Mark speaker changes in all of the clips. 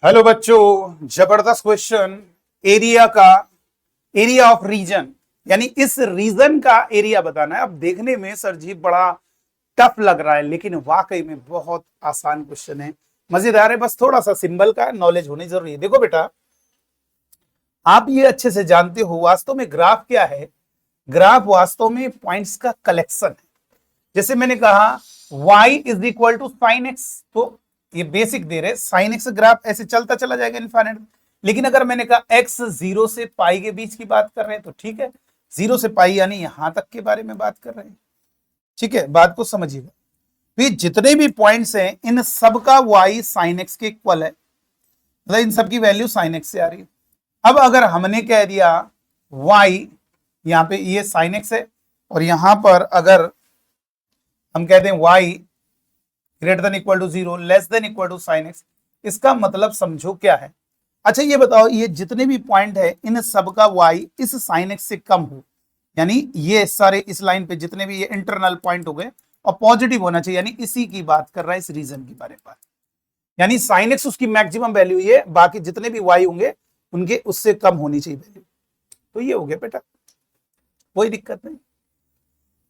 Speaker 1: Hello बच्चों, जबरदस्त question. Area का, एरिया ऑफ रीजन, यानी इस रीजन का एरिया बताना है। अब देखने में सर जी बड़ा टफ लग रहा है, लेकिन वाकई में बहुत आसान क्वेश्चन है, मजेदार है। बस थोड़ा सा सिंबल का नॉलेज होनी जरूरी है। देखो बेटा, आप ये अच्छे से जानते हो वास्तव में ग्राफ क्या है। ग्राफ वास्तव में पॉइंट्स का कलेक्शन है। जैसे मैंने कहा y is equal to sine x, तो ये बेसिक दे रहे साइन एक्स ग्राफ ऐसे चलता चला जाएगा इनफाइनाइट। लेकिन अगर मैंने कहा x 0 से पाई के बीच की बात कर रहे हैं तो ठीक है, 0 से पाई यानी यहां तक के बारे में बात कर रहे हैं। ठीक है, बात को समझिएगा। तो ये जितने भी पॉइंट्स हैं इन सब का y साइन एक्स के इक्वल है, मतलब इन सब की वैल्यू साइन एक्स से आ रही है। अब अगर हमने कह दिया y, यहां पे ये साइन एक्स है, और यहां पर अगर हम कहते हैं y greater than equal to 0 less than equal to sine x, इसका मतलब समझो क्या है। अच्छा ये बताओ, ये जितने भी पॉइंट है इन सब का y इस साइन एक्स से कम हो, यानी ये सारे इस लाइन पे जितने भी ये इंटरनल पॉइंट हो गए और पॉजिटिव होना चाहिए, यानी इसी की बात कर रहा है, इस रीजन के बारे में। यानी साइन एक्स उसकी मैक्सिमम वैल्यू, ये बाकी जितने भी y होंगे उनके उससे कम होनी चाहिए वैल्यू। तो ये हो गया बेटा, कोई दिक्कत नहीं।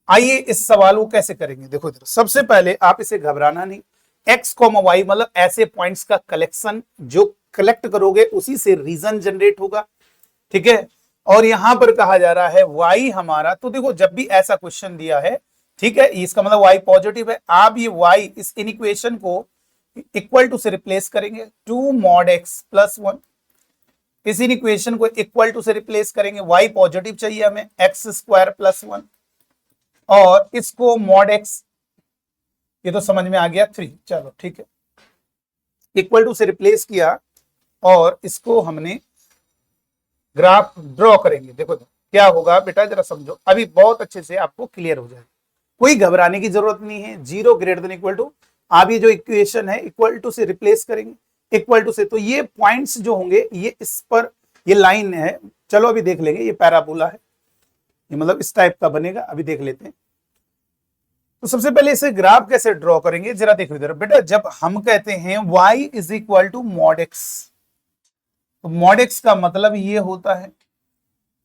Speaker 1: आइए इस सवाल को कैसे करेंगे। देखो इधर, सबसे पहले आप इसे घबराना नहीं। x, y मतलब ऐसे पॉइंट्स का कलेक्शन, जो कलेक्ट करोगे उसी से रीजन जनरेट होगा। ठीक है, और यहां पर कहा जा रहा है y हमारा, तो देखो जब भी ऐसा क्वेश्चन दिया है, ठीक है, इसका मतलब y पॉजिटिव है। आप ये y इस इक्वेशन को इक्वल टू से रिप्लेस करेंगे, 2 mod x प्लस 1। इस इक्वेशन को इक्वल टू से रिप्लेस करेंगे, y पॉजिटिव चाहिए हमें, x स्क्वायर प्लस 1, और इसको मॉड एक्स, ये तो समझ में आ गया 3। चलो ठीक है, इक्वल टू से रिप्लेस किया और इसको हमने ग्राफ ड्रॉ करेंगे। देखो क्या होगा बेटा, जरा समझो, अभी बहुत अच्छे से आपको क्लियर हो जाएगा। कोई घबराने की जरूरत नहीं है। 0 ग्रेटर देन इक्वल टू, आप ये जो इक्वेशन है इक्वल टू से रिप्लेस करेंगे, इक्वल टू से, तो ये पॉइंट्स जो होंगे ये इस पर, ये लाइन है, चलो अभी देख लेंगे, ये पैराबोला है, ये मतलब इस टाइप का बनेगा, अभी देख लेते हैं। तो सबसे पहले इसे ग्राफ कैसे ड्रॉ करेंगे, जरा देखो इधर बेटा। जब हम कहते हैं y is equal to mod x, तो मॉड एक्स का मतलब ये होता है।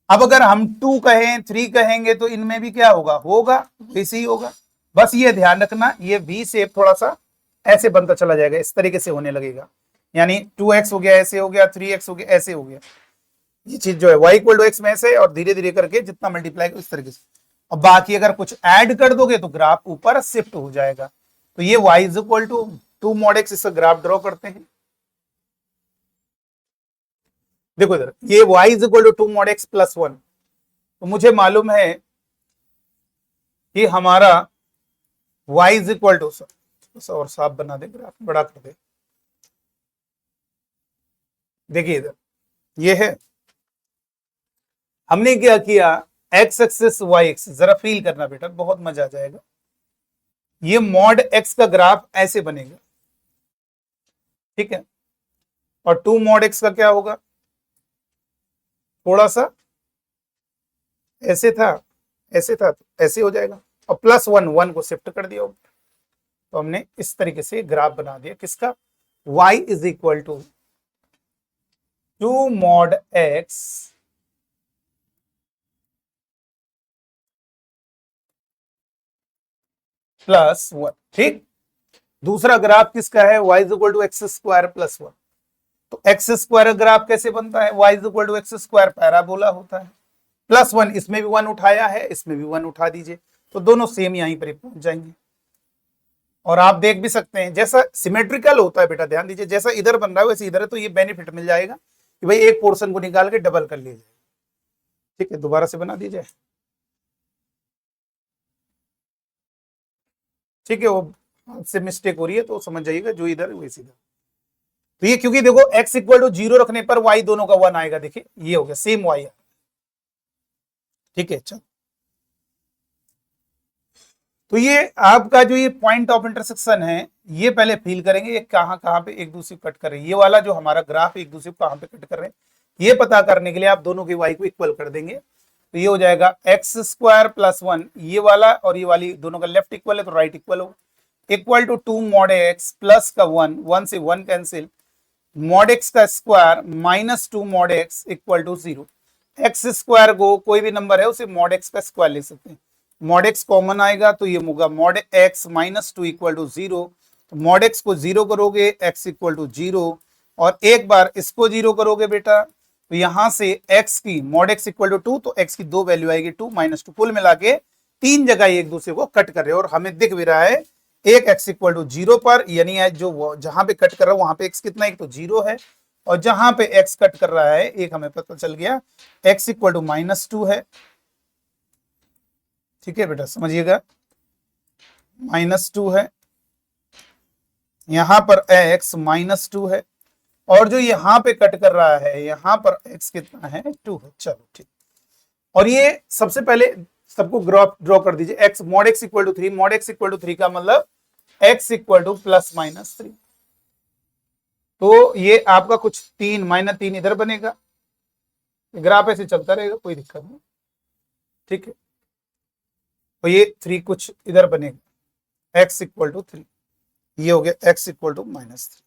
Speaker 1: अब अगर हम 2 कहें 3 कहेंगे तो इनमें भी क्या होगा, होगा वैसे ही होगा। बस ये ध्यान रखना, ये v शेप थोड़ा सा ऐसे बनता चला जाएगा, इस तरीके से होने लगेगा, यानी 2x हो गया ऐसे हो गया, 3x हो गया ऐसे हो गया। ये चीज जो है y इक्वल टू एक्स में ऐसे, और धीरे धीरे करके जितना मल्टीप्लाई इस तरीके से। और बाकी अगर कुछ ऐड कर दोगे तो ग्राफ ऊपर शिफ्ट हो जाएगा। तो ये y is equal to 2 mod x, इसका ग्राफ ड्रॉ करते हैं। देखो इधर, ये y is equal to 2 mod x plus 1, तो मुझे मालूम है कि हमारा y इज इक्वल टू, और साफ बना दे, ग्राफ बड़ा कर दे। देखिए इधर ये है, हमने क्या किया, x एक्सिस y एक्सिस, जरा फील करना बेटा, बहुत मजा आ जाएगा। ये मॉड x का ग्राफ ऐसे बनेगा, ठीक है, और 2 mod x का क्या होगा, थोड़ा सा ऐसे था, ऐसे था, तो ऐसे हो जाएगा, और प्लस 1, 1 को शिफ्ट कर दिया, तो हमने इस तरीके से ग्राफ बना दिया किसका, y is equal to 2 mod x plus 1। ठीक, दूसरा ग्राफ किसका है, y is equal to x square plus 1। तो एक्स स्क्वायर ग्राफ कैसे बनता है, y is equal to x square parabola होता है, प्लस 1, इसमें भी 1 उठाया है, इसमें भी 1 उठा दीजिए, तो दोनों सेम यहीं पर पहुंच जाएंगे। और आप देख भी सकते हैं जैसा सिमेट्रिकल होता है बेटा, ध्यान दीजिए, जैसा इधर बन रहा है वैसे इधर है, तो ये बेनिफिट मिल जाएगा कि भाई एक पोर्शन को निकाल के डबल कर लीजिए। ठीक है, दोबारा से बना दीजिए। ठीक है, वो हाथ से मिस्टेक हो रही है तो समझ जाइएगा, जो इधर है वैसे इधर। तो ये क्योंकि देखो x इक्वल टू 0 रखने पर y दोनों का 1 आएगा, देखिए ये हो गया सेम y है। ठीक है, चलो, तो ये आपका जो ये पॉइंट ऑफ इंटरसेक्शन है, ये पहले फील करेंगे, ये कहां कहां पे एक दूसरे को कट कर रहे हैं, ये वाला जो हमारा ग्राफ एक दूसरे को कहां पे कट कर रहे हैं, ये पता करने के लिए आप दोनों के y को इक्वल कर देंगे, तो ये हो जाएगा एक्स स्क्वायर प्लस 1, ये वाला और ये वाली दोनों का लेफ्ट इक्वल है तो राइट इक्वल होगा, equal to 2 mod x plus का 1, 1 से 1 कैंसिल, मॉड एक्स का square minus two mod x equal to 0। X square को कोई भी नंबर है उसे मॉड एक्स का स्क्वायर लिख सकते हैं। मॉड एक्स कॉमन आएगा तो ये होगा mod x minus two equal to 0। तो मॉड एक्स को 0 करोगे एक्स इक्वल टू 0, और एक बार इसको 0 करोगे बेटा तो यहां से x की मॉड एक्स इक्वल टू 2, तो x की दो वैल्यू आएगी 2 माइनस 2, कुल मिला के तीन जगह एक दूसरे को कट कर रहे हैं, और हमें दिख भी रहा है एक x इक्वल टू 0 पर, यानी जो जहां पे कट कर रहा है वहां पे x कितना, एक तो 0 है, और जहां पे x कट कर रहा है एक हमें पता चल गया x इक्वल टू माइनस 2 है। ठीक है बेटा, समझिएगा, माइनस 2 है, यहां पर x माइनस 2 है, और जो यहां पे कट कर रहा है यहां पर x कितना है, 2 है। चलो ठीक, और ये सबसे पहले सबको ग्राफ ड्रॉ कर दीजिए। x mod x equal to 3, mod x equal to 3 का मतलब x equal to plus minus 3, तो ये आपका कुछ 3 माइनस 3 इधर बनेगा, ग्राफ ऐसे चलता रहेगा, कोई दिक्कत नहीं। ठीक है, तो ये 3 कुछ इधर बनेगा, x इक्वल टू 3, ये हो गया x इक्वल टू माइनस 3।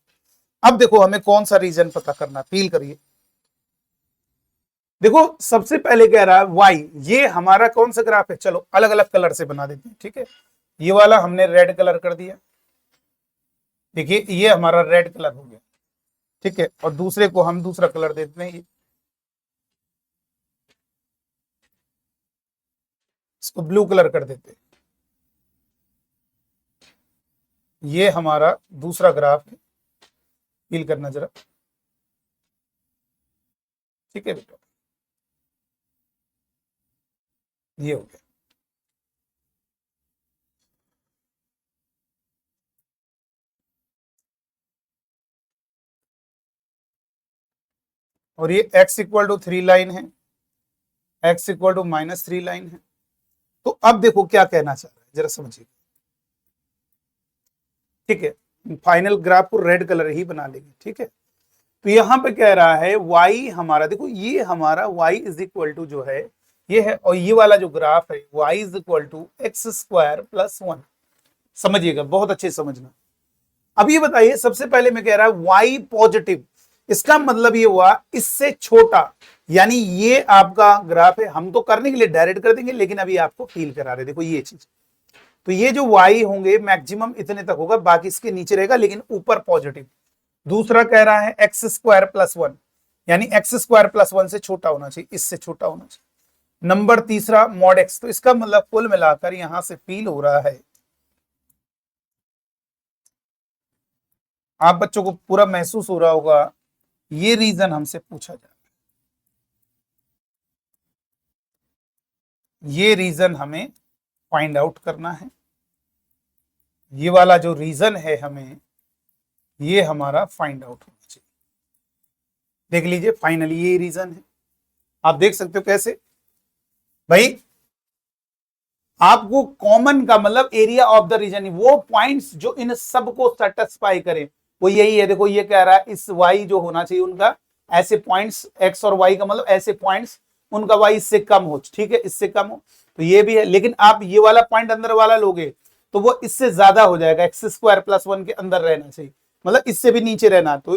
Speaker 1: अब देखो हमें कौन सा रीजन पता करना, फील करिए। देखो सबसे पहले कह रहा है y, ये हमारा कौन सा ग्राफ है, चलो अलग अलग कलर से बना देते हैं। ठीक है, ये वाला हमने रेड कलर कर दिया, देखिए ये हमारा रेड कलर हो गया। ठीक है, और दूसरे को हम दूसरा कलर देते हैं, इसको ब्लू कलर कर देते हैं। ये हमारा दूसरा ग्राफ है, फील करना जरा। ठीक है बेटा, ये हो गया। और ये x इक्वल टू 3 लाइन है, x equal to minus 3 line है। तो अब देखो क्या कहना चाह रहा है, जरा समझिए। ठीक है, फाइनल ग्राफ को रेड कलर ही बना लेंगे। ठीक है, तो यहां पे कह रहा है y हमारा, देखो ये हमारा y इज इक्वल टू जो है ये है, और ये वाला जो ग्राफ है y is equal to x square plus 1। समझिएगा, बहुत अच्छे समझना। अब ये बताइए, सबसे पहले मैं कह रहा है y पॉजिटिव, इसका मतलब ये हुआ इससे छोटा, यानी ये आपका ग्राफ है। हम तो करने के लिए डायरेक्ट कर देंगे, लेकिन अभी आपको फील करा रहे, देखो ये चीज। तो ये जो y होंगे मैक्सिमम इतने तक होगा, बाकी इसके नीचे रहेगा, लेकिन ऊपर पॉजिटिव। दूसरा कह रहा है एक्स स्क्वायर प्लस 1, यानी एक्स स्क्वायर प्लस 1 से छोटा होना चाहिए, इससे छोटा होना चाहिए। नंबर तीसरा मॉड एक्स, तो इसका मतलब कुल मिलाकर यहां से फील हो रहा है, आप बच्चों को पूरा महसूस हो रहा होगा, ये रीजन हमसे पूछा जा रहा है, ये रीजन हमें फाइंड आउट करना है। ये वाला जो रीजन है हमें, ये हमारा फाइंड आउट होना चाहिए। देख लीजिए, फाइनली ये रीजन है। आप देख सकते हो कैसे भाई, आपको कॉमन का मतलब एरिया ऑफ द रीजन, वो पॉइंट्स जो इन सबको सेटिस्फाई करें, वो यही है। देखो ये कह रहा है इस y जो होना चाहिए उनका ऐसे पॉइंट्स, x और y का मतलब ऐसे पॉइंट्स, उनका y इससे कम हो। ठीक है, इससे कम हो, तो ये भी है। लेकिन आप ये वाला पॉइंट अंदर वाला लोगे तो वो इससे ज्यादा हो जाएगा, एक्स स्क्वायर प्लस 1 के अंदर रहना चाहिए, मतलब इससे भी नीचे रहना। तो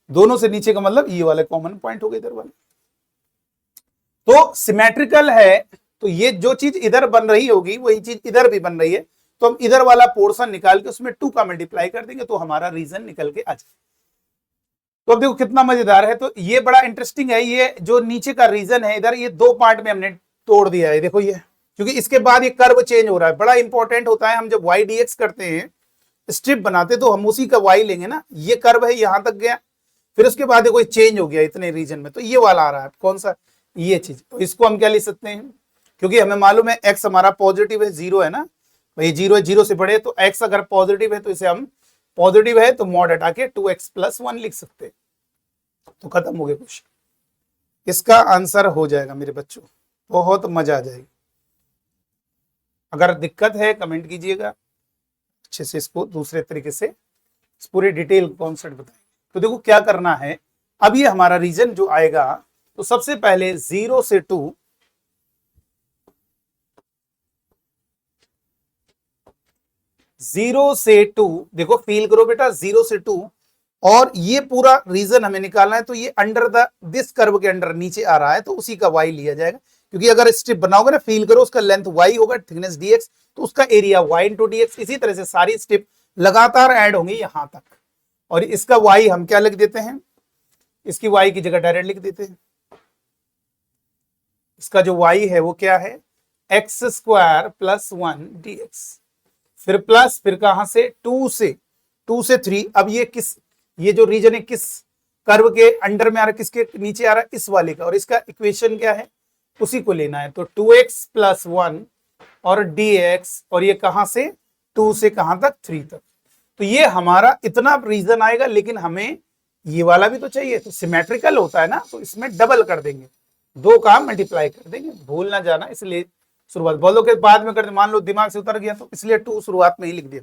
Speaker 1: दोनों से नीचे का मतलब ये वाले कॉमन पॉइंट हो गए इधर वाले। तो सिमेट्रिकल है, तो ये जो चीज इधर बन रही होगी वही चीज इधर भी बन रही है, तो हम इधर वाला पोर्शन निकाल के उसमें 2 का मल्टीप्लाई कर देंगे, तो हमारा रीजन निकल के आ जाए। तो अब देखो कितना मजेदार है, तो ये बड़ा इंटरेस्टिंग है। ये जो नीचे का रीजन है इधर, ये दो पार्ट में हमने तोड़ दिया है, देखो ये, क्योंकि इसके बाद ये कर्व चेंज हो रहा है, बड़ा इंपॉर्टेंट होता है। हम जब y dx करते हैं, स्ट्रिप बनाते, तो हम उसी का y लेंगे ना, ये कर्व है यहां तक गया, फिर उसके बाद कोई चेंज हो गया इतने रीजन में, तो ये वाला आ रहा है कौन सा, ये चीज। तो इसको हम क्या लिख सकते हैं, क्योंकि हमें मालूम है x हमारा पॉजिटिव है, 0 है ना भाई, 0 है, 0 से बड़े, तो x अगर पॉजिटिव है तो इसे हम पॉजिटिव है तो मॉड हटा के 2x प्लस 1 लिख सकते हैं, तो खत्म हो गया क्वेश्चन। इसका आंसर हो जाएगा मेरे बच्चों, बहुत मजा आ जाएगी। अगर दिक्कत है कमेंट कीजिएगा, अच्छे से इसको दूसरे तरीके से पूरे डिटेल कॉन्सेप्ट बताएंगे। तो देखो क्या करना है, अब ये हमारा रीजन जो आएगा, तो सबसे पहले 0 से 2, देखो फील करो बेटा, 0 से 2 और ये पूरा रीजन हमें निकालना है, तो ये अंडर द दिस कर्व के अंडर नीचे आ रहा है, तो उसी का y लिया जाएगा, क्योंकि अगर स्ट्रिप बनाओगे ना, फील करो, उसका लेंथ y होगा, थिकनेस dx, तो उसका एरिया y इंटू dx। इसी तरह से सारी स्ट्रिप लगातार ऐड होंगी यहां तक, और इसका y हम क्या लिख देते हैं, इसकी y की जगह डायरेक्ट लिख देते हैं। इसका जो y है वो क्या है, एक्स स्क्वायर प्लस 1 dx, फिर प्लस, फिर कहां से, 2 से 3। अब ये जो रीजन है किस कर्व के अंडर में आ रहा है, किसके नीचे आ रहा है, इस वाले का, और इसका इक्वेशन क्या है, उसी को लेना है। तो 2x प्लस 1 और dx, और ये कहां से, 2 से कहां तक, 3 तक। तो ये हमारा इतना रीजन आएगा, लेकिन हमें ये वाला भी तो चाहिए, तो सिमेट्रिकल होता है ना, तो इसमें डबल कर देंगे, 2 का मल्टीप्लाई कर देंगे, भूल ना जाना। इसलिए शुरुआत बोलो के बाद में कर दे, मान लो दिमाग से उतर गया तो इसलिए 2 शुरुआत में ही लिख दिया।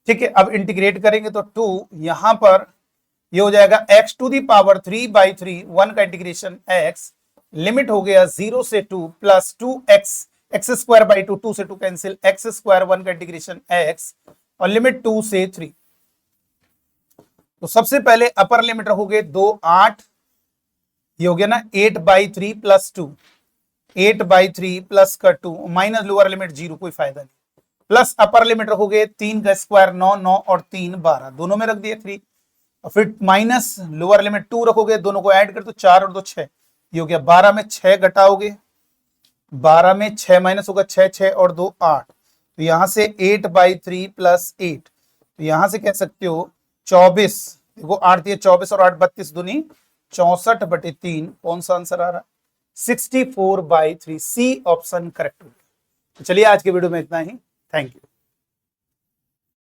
Speaker 1: ठीक है, अब इंटीग्रेट करेंगे तो 2 यहां पर ये हो जाएगा x टू दी पावर 3/3, 1 का इंटीग्रेशन x, लिमिट हो गया 0 से 2 plus 2x, x square by 2, 2 से 2 कैंसिल, एक्स स्क्वायर 1 का इंटीग्रेशन x, और लिमिट 2 से 3। तो सबसे पहले अपर लिमिट रखोगे 2, 8, ये हो गया ना 8/3 प्लस 2, 8/3 प्लस का 2 माइनस लोअर लिमिट 0, कोई फायदा नहीं, प्लस अपर लिमिट रखोगे 3 का स्क्वायर 9, 9 और 3 12, दोनों में रख दिए 3, और फिर माइनस लोअर लिमिट 2 रखोगे, दोनों को ऐड कर तो 4 और 2 6, ये हो गया 12 में 6 घटाओगे, 12 में 6 माइनस होगा 6, 6 और 2 8, तो यहां से 8/3 प्लस 8, तो यहां से कह सकते हो 24, देखो 8 दिए 24 और 8 32 दूनी 64/3, कौन सा आंसर आ रहा है, 64/3, सी ऑप्शन करेक्ट हो गया। तो चलिए आज के वीडियो में इतना ही, थैंक यू।